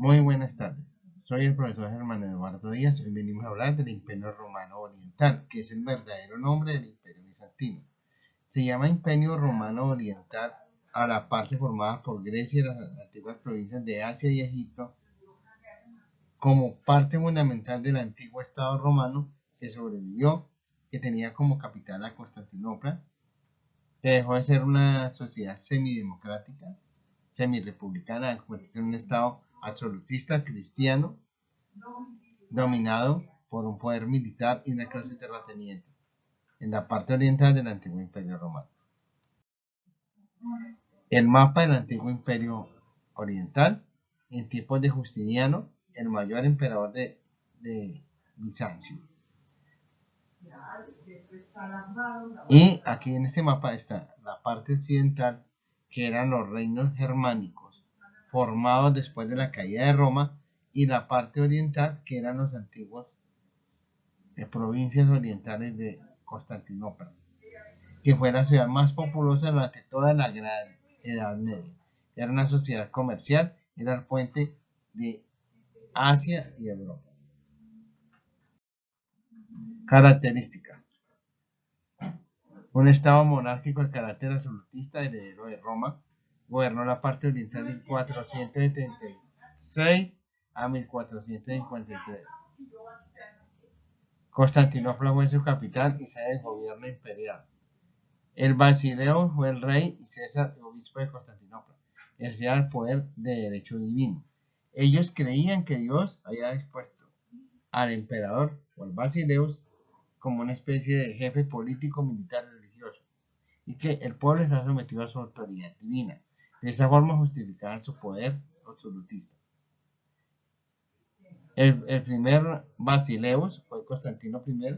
Muy buenas tardes. Soy el profesor Germán Eduardo Díaz. Hoy venimos a hablar del Imperio Romano Oriental, que es el verdadero nombre del Imperio Bizantino. Se llama Imperio Romano Oriental a la parte formada por Grecia y las antiguas provincias de Asia y Egipto como parte fundamental del antiguo Estado romano que sobrevivió, que tenía como capital a Constantinopla, que dejó de ser una sociedad semidemocrática, semirepublicana, a convertirse en un Estado absolutista cristiano dominado por un poder militar y una clase terrateniente en la parte oriental del antiguo imperio romano. El mapa del antiguo imperio oriental en tiempos de Justiniano, el mayor emperador de Bizancio. Y aquí en este mapa está la parte occidental, que eran los reinos germánicos, formados después de la caída de Roma, y la parte oriental, que eran los antiguos provincias orientales de Constantinopla, que fue la ciudad más populosa durante toda la Gran Edad Media. Era una sociedad comercial, era el puente de Asia y Europa. Características: un estado monárquico de carácter absolutista, heredero de Roma, gobernó la parte oriental de 476 a 1453. Constantinopla fue su capital y sede del gobierno imperial. El Basileo fue el rey y César el obispo de Constantinopla. Ejercía el poder de derecho divino. Ellos creían que Dios había dispuesto al emperador o al Basileus como una especie de jefe político, militar y religioso, y que el pueblo estaba sometido a su autoridad divina. De esa forma justificaban su poder absolutista. El primer Basileus fue Constantino I,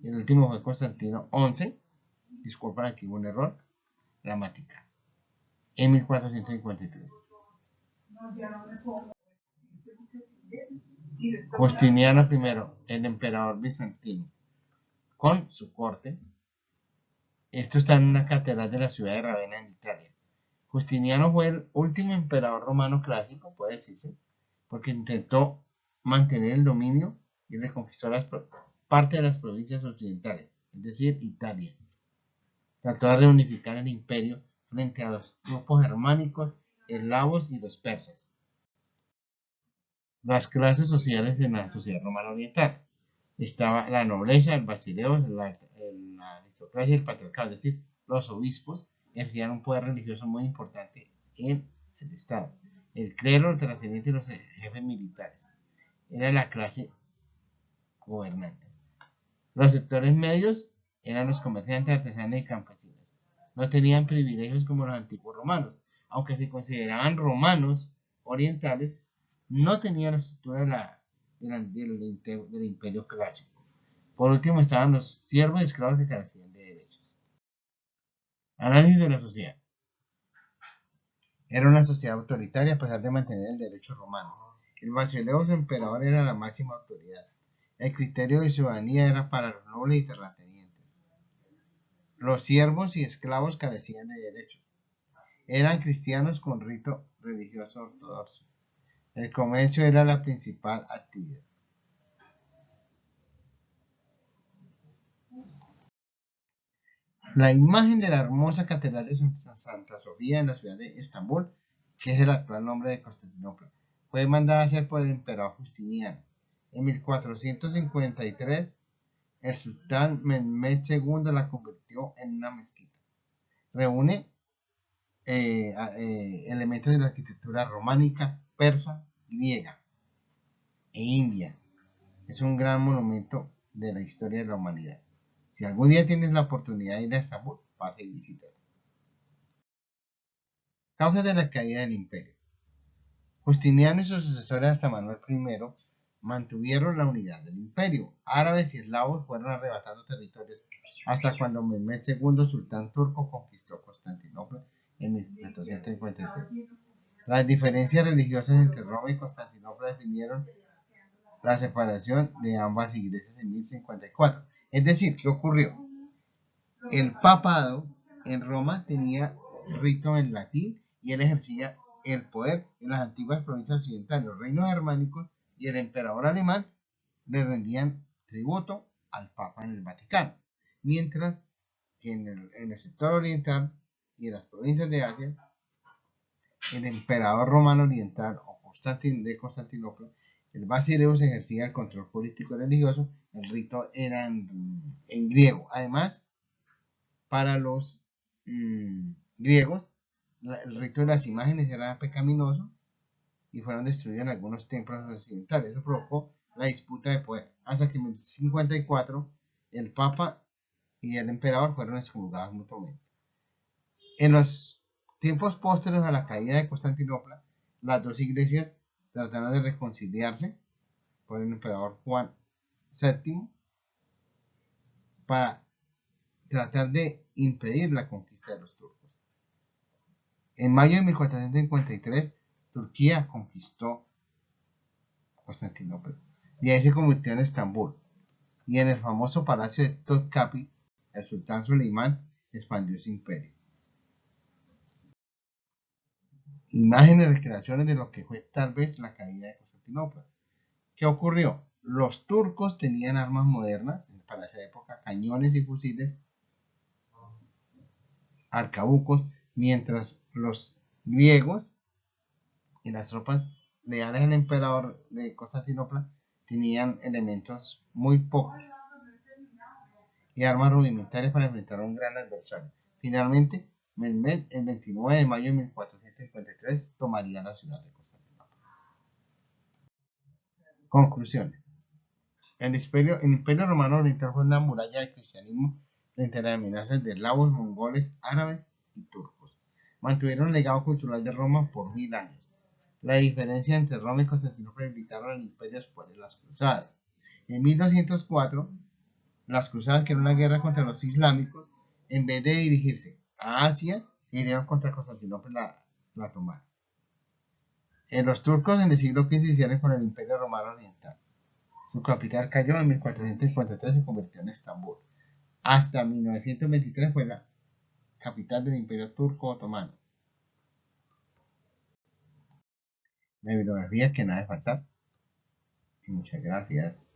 y el último fue Constantino XI. Disculpen, aquí hubo un error gramatical. En 1453. Justiniano I, el emperador bizantino, con su corte. Esto está en una catedral de la ciudad de Ravenna, en Italia. Justiniano fue el último emperador romano clásico, puede decirse, porque intentó mantener el dominio y reconquistó parte de las provincias occidentales, es decir, Italia. Trató de reunificar el imperio frente a los grupos germánicos, eslavos y los persas. Las clases sociales en la sociedad romana oriental. Estaba la nobleza, el basileo, la aristocracia y el patriarcado, es decir, los obispos ejercían un poder religioso muy importante en el Estado. El clero, el terrateniente y los jefes militares. Era la clase gobernante. Los sectores medios eran los comerciantes, artesanos y campesinos. No tenían privilegios como los antiguos romanos. Aunque se consideraban romanos orientales, no tenían la estructura del imperio clásico. Por último estaban los siervos y esclavos que carecían de derechos. Análisis de la sociedad. Era una sociedad autoritaria a pesar de mantener el derecho romano. El basileus emperador era la máxima autoridad. El criterio de ciudadanía era para los nobles y terratenientes. Los siervos y esclavos carecían de derechos. Eran cristianos con rito religioso ortodoxo. El comercio era la principal actividad. La imagen de la hermosa catedral de Santa Sofía en la ciudad de Estambul, que es el actual nombre de Constantinopla, fue mandada a hacer por el emperador Justiniano. En 1453, el sultán Mehmed II la convirtió en una mezquita. Reúne elementos de la arquitectura románica, persa, griega e india. Es un gran monumento de la historia de la humanidad. Si algún día tienes la oportunidad de ir a Estambul, pase y visita. Causas de la caída del imperio. Justiniano y sus sucesores hasta Manuel I mantuvieron la unidad del imperio. Árabes y eslavos fueron arrebatando territorios hasta cuando Mehmed II, sultán turco, conquistó Constantinopla en 1453. Las diferencias religiosas entre Roma y Constantinopla definieron la separación de ambas iglesias en 1054. Es decir, ¿qué ocurrió? El papado en Roma tenía rito en latín y él ejercía el poder en las antiguas provincias occidentales, los reinos germánicos y el emperador alemán le rendían tributo al Papa en el Vaticano, mientras que en el sector oriental y en las provincias de Asia, el emperador romano oriental o de Constantinopla, el Basileus ejercía el control político y religioso, el rito era en griego. Además, para los griegos, el rito de las imágenes era pecaminoso y fueron destruidos en algunos templos occidentales. Eso provocó la disputa de poder, hasta que en el 54 el Papa y el emperador fueron excomulgados mutuamente. En los tiempos posteriores a la caída de Constantinopla, las dos iglesias trataron de reconciliarse por el emperador Juan VII para tratar de impedir la conquista de los turcos. En mayo de 1453, Turquía conquistó Constantinopla y ahí se convirtió en Estambul. Y en el famoso palacio de Topkapi, el sultán Suleimán expandió su imperio. Imágenes y recreaciones de lo que fue tal vez la caída de Constantinopla. ¿Qué ocurrió? Los turcos tenían armas modernas para esa época, cañones y fusiles, arcabucos, mientras los griegos y las tropas leales al emperador de Constantinopla tenían elementos muy pocos y armas rudimentarias para enfrentar a un gran adversario. Finalmente, Mehmed, el 29 de mayo de 1453, tomaría la ciudad de Constantinopla. Conclusiones. El Imperio Romano Oriental fue una muralla del cristianismo frente a las amenazas de eslavos, mongoles, árabes y turcos. Mantuvieron el legado cultural de Roma por 1000 años. La diferencia entre Roma y Constantinopla indicaron el imperio después de las cruzadas. En 1204, las cruzadas, que era una guerra contra los islámicos, en vez de dirigirse a Asia, se dirigieron contra Constantinopla y la tomaron. Los turcos en el siglo XV se hicieron con el Imperio Romano Oriental. Su capital cayó en 1453 y se convirtió en Estambul. Hasta 1923 fue la capital del Imperio Turco Otomano. La bibliografía que nada de faltar. Muchas gracias.